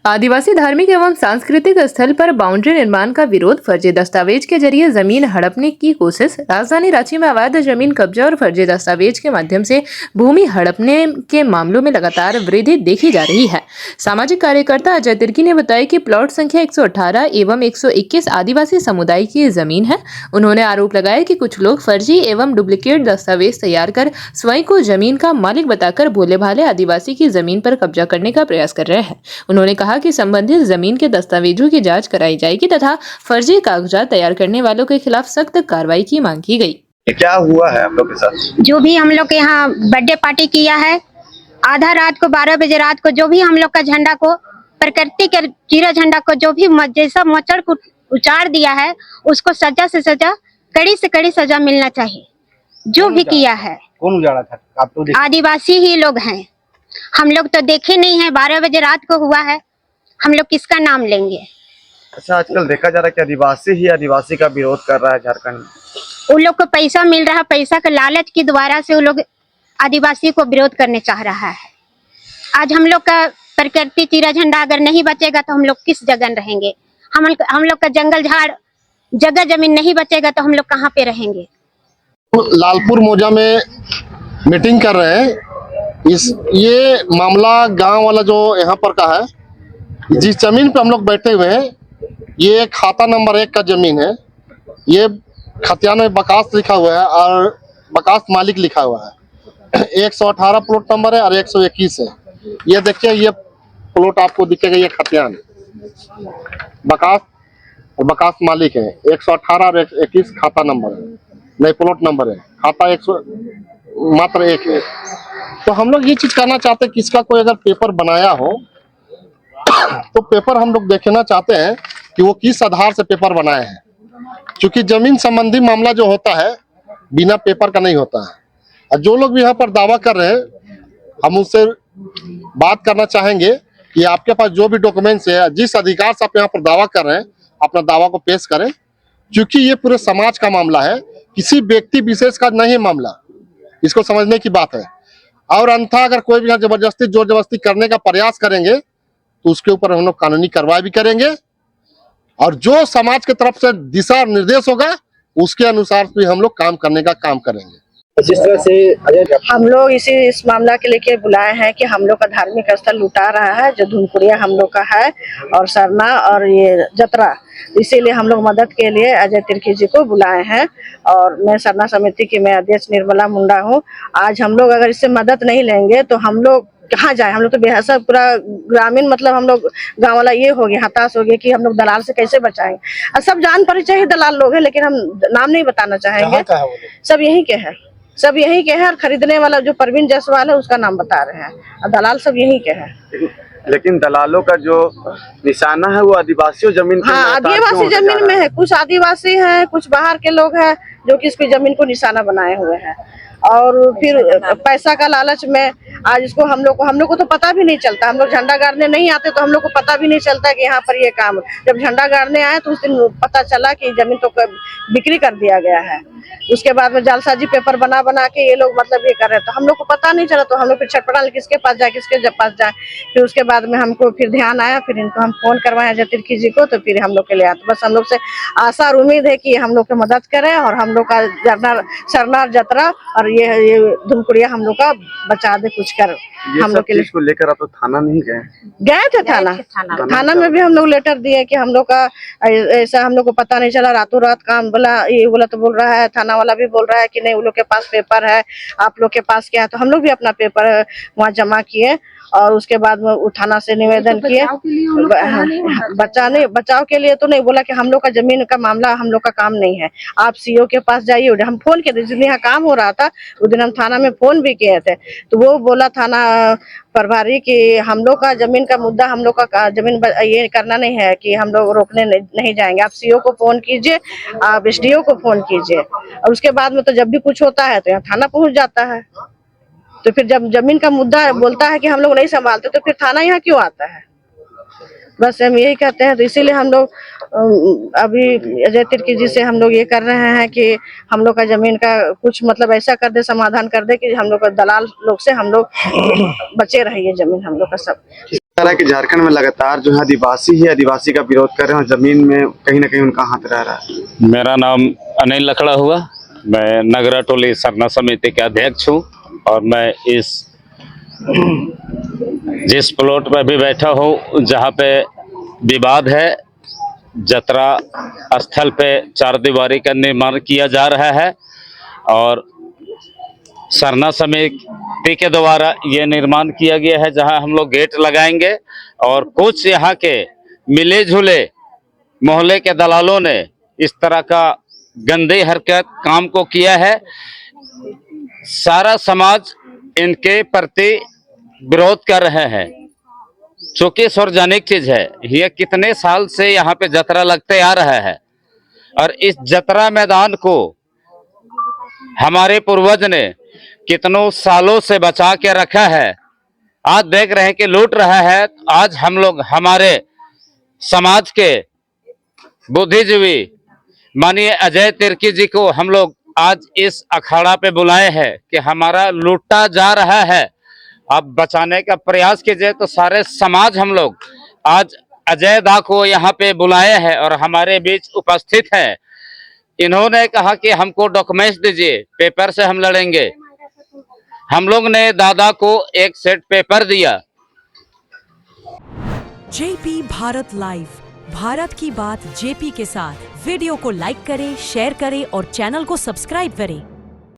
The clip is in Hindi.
आदिवासी धार्मिक एवं सांस्कृतिक स्थल पर बाउंड्री निर्माण का विरोध, फर्जी दस्तावेज के जरिए जमीन हड़पने की कोशिश। राजधानी रांची में अवैध जमीन कब्जा और फर्जी दस्तावेज के माध्यम से भूमि हड़पने के मामलों में लगातार वृद्धि देखी जा रही है। सामाजिक कार्यकर्ता अजय तिर्की ने बताया कि प्लॉट संख्या 118 एवं 121 आदिवासी समुदाय की जमीन है। उन्होंने आरोप लगाया कि कुछ लोग फर्जी एवं डुप्लीकेट दस्तावेज तैयार कर स्वयं को जमीन का मालिक बताकर भोले भाले आदिवासी की जमीन पर कब्जा करने का प्रयास कर रहे हैं। उन्होंने कहा कि संबंधित जमीन के दस्तावेजों की जांच कराई जाएगी तथा फर्जी कागजात तैयार करने वालों के खिलाफ सख्त कार्रवाई की मांग की गई। क्या हुआ है आप लोग के साथ? जो भी हम लोग के यहाँ बर्थडे पार्टी किया है, आधा रात को 12 बजे रात को जो भी हम लोग का झंडा को, प्रकृति के चिरा झंडा को जो भी जैसा मचड़ को उचाड़ दिया है, उसको सजा से सजा, कड़ी से कड़ी सजा मिलना चाहिए। जो भी किया है। कौन उजाड़ा था? आप तो आदिवासी ही लोग हैं, हम लोग तो देखे नहीं है। 12 बजे रात को हुआ है, हम लोग किसका नाम लेंगे? अच्छा, आजकल देखा जा रहा है कि आदिवासी ही आदिवासी का विरोध कर रहा है झारखंड में। उन लोग को पैसा मिल रहा है, पैसा के लालच के द्वारा से वो लोग आदिवासी को विरोध करने चाह रहा है। आज हम लोग का प्रकृति चिरा झंडा अगर नहीं बचेगा तो हम लोग किस जगह रहेंगे? हम लोग का जंगल झाड़ जगह जमीन नहीं बचेगा तो हम लोग कहाँ पे रहेंगे? लालपुर मौजा में मीटिंग कर रहे हैं। ये मामला गांव वाला जो यहाँ पर का है, जिस जमीन पे हम लोग बैठे हुए हैं, ये खाता नंबर 1 का जमीन है। ये खतियान में बकास लिखा हुआ है और बकास मालिक लिखा हुआ है। 118 प्लॉट नंबर है और 121 है। ये देखिए, ये प्लॉट आपको दिखेगा, ये खतियान बकास और बकास मालिक है। 118 और 121 खाता नंबर है, नहीं प्लॉट नंबर है। खाता 100 मात्र 1 है। तो हम लोग ये चीज करना चाहते हैं कि इसका कोई अगर पेपर बनाया हो तो पेपर हम लोग देखना चाहते हैं कि वो किस आधार से पेपर बनाए हैं, क्योंकि जमीन संबंधी मामला जो होता है बिना पेपर का नहीं होता है। और जो लोग भी यहाँ पर दावा कर रहे हैं, हम उससे बात करना चाहेंगे कि आपके पास जो भी डॉक्यूमेंट्स है, जिस अधिकार से आप यहाँ पर दावा कर रहे हैं, अपना दावा को पेश करें, क्योंकि ये पूरे समाज का मामला है, किसी व्यक्ति विशेष का नहीं मामला। इसको समझने की बात है। और अन्यथा अगर कोई भी यहाँ जबरदस्ती जोर जबरदस्ती करने का प्रयास करेंगे तो उसके ऊपर हम लोग कानूनी कार्रवाई भी करेंगे, और जो समाज की तरफ से दिशा निर्देश होगा उसके अनुसार भी हम लोग काम करने का काम करेंगे। जिस तरह से हम लोग इस मामला के लेके बुलाए हैं कि हम लोग का धार्मिक स्थल लुटा रहा है, जो धुनकुड़िया हम लोग का है, और सरना और ये जतरा, इसीलिए हम लोग मदद के लिए अजय तिर्की जी को बुलाए हैं। और मैं सरना समिति की मैं अध्यक्ष निर्मला मुंडा हूँ। आज हम लोग अगर इससे मदद नहीं लेंगे तो हम लोग कहाँ जाए? हम लोग तो बेहसा पूरा ग्रामीण, मतलब हम लोग गाँव वाला ये हो गया, हताश हो गया कि हम लोग दलाल से कैसे बचाएंगे। और सब जान परिचय ही दलाल लोग हैं, लेकिन हम नाम नहीं बताना चाहेंगे। सब यही के है, सब यही के है। और खरीदने वाला जो परवीन जायसवाल है उसका नाम बता रहे हैं, और दलाल सब यही के है। लेकिन दलालों का जो निशाना है वो आदिवासी जमीन, हाँ, आदिवासी जमीन में है। कुछ आदिवासी हैं, कुछ बाहर के लोग हैं जो कि इसकी जमीन को निशाना बनाए हुए हैं। और फिर पैसा का लालच में आज इसको हम लोग को तो पता भी नहीं चलता। हम लोग झंडा गाड़ने नहीं आते तो हम लोग को पता भी नहीं चलता कि यहाँ पर ये काम। जब झंडा गाड़ने आए तो उस दिन पता चला कि जमीन तो बिक्री कर दिया गया है। उसके बाद में जालसाजी पेपर बना बना के ये लोग मतलब ये कर रहे, तो हम लोग को पता नहीं चला। तो हम लोग फिर छटपटा किसके पास जाए, किसके पास जाए। फिर उसके बाद में हमको फिर ध्यान आया, फिर इनको हम फोन करवाए अजय तिर्की जी को, तो फिर हम लोग के लिए आए। तो बस हम लोग से आशा और उम्मीद है कि हम लोग की मदद करें और हम लोग का सरना जतरा और ये धुमकुड़िया हम लोग का बचा दे कुछ कर। हम लोग के लिए को लेकर आप तो थाना नहीं गए थे? थाना में भी हम लोग लेटर दिए कि हम लोग का ऐसा हम लोग को पता नहीं चला, रातों रात काम बोला, ये बोला तो बोल रहा है। थाना वाला भी बोल रहा है कि नहीं, वो लोग के पास पेपर है, आप लोग के पास क्या है। तो हम लोग भी अपना पेपर वहाँ जमा किए और उसके बाद में थाना से निवेदन किए। बचाव के लिए तो नहीं, बोला कि हम लोग का जमीन का मामला हम लोग का काम नहीं है, आप सीओ के पास जाइए। हम फोन किए, जिस दिन यहाँ काम हो रहा था उस दिन हम थाना में फोन भी किए थे, तो वो बोला थाना प्रभारी कि हम लोग का जमीन का मुद्दा, हम लोग का जमीन ये करना नहीं है कि हम लोग रोकने नहीं जाएंगे। आप सीओ को फोन कीजिए, आप एसडीओ को फोन कीजिए। और उसके बाद में तो जब भी कुछ होता है तो यहाँ थाना पहुंच जाता है। तो फिर जब जमीन का मुद्दा बोलता है कि हम लोग नहीं संभालते तो फिर थाना यहाँ क्यों आता है? बस हम यही कहते हैं। तो इसीलिए हम लोग अभी अजय तिर्की जी से हम लोग ये कर रहे हैं कि हम लोग का जमीन का कुछ मतलब ऐसा कर दे, समाधान कर दे कि हम लोग का दलाल लोग से हम लोग बचे रहिए जमीन हम लोग का सब। रहा है कि झारखंड में लगातार जो है आदिवासी ही आदिवासी का विरोध कर रहे हैं और जमीन में कहीं ना कहीं उनका हाथ रह रहा है। मेरा नाम अनिल लखड़ा हुआ, मैं नगरा टोली सरना समिति के अध्यक्ष हूँ और मैं जिस प्लॉट पर भी बैठा हूँ जहाँ पे विवाद है, जतरा स्थल पे चारदीवारी का निर्माण किया जा रहा है और सरना समिति के द्वारा ये निर्माण किया गया है जहां हम लोग गेट लगाएंगे और कुछ यहाँ के मिले जुले मोहल्ले के दलालों ने इस तरह का गंदे हरकत काम को किया है। सारा समाज इनके प्रति विरोध कर रहे हैं, चूंकि सार्वजनिक चीज है। ये कितने साल से यहाँ पे जतरा लगते आ रहा है और इस जतरा मैदान को हमारे पूर्वज ने कितनों सालों से बचा के रखा है। आज देख रहे हैं कि लूट रहा है। आज हम लोग हमारे समाज के बुद्धिजीवी माननीय अजय तिर्की जी को हम लोग आज इस अखाड़ा पे बुलाए हैं कि हमारा लूटा जा रहा है, आप बचाने का प्रयास कीजिए। तो सारे समाज हम लोग आज अजय दा को यहाँ पे बुलाए हैं और हमारे बीच उपस्थित है। इन्होंने कहा कि हमको डॉक्यूमेंट्स दीजिए, पेपर से हम लड़ेंगे। हम लोग ने दादा को एक सेट पेपर दिया। जेपी भारत लाइव, भारत की बात जेपी के साथ। वीडियो को लाइक करें, शेयर करें और चैनल को सब्सक्राइब करें।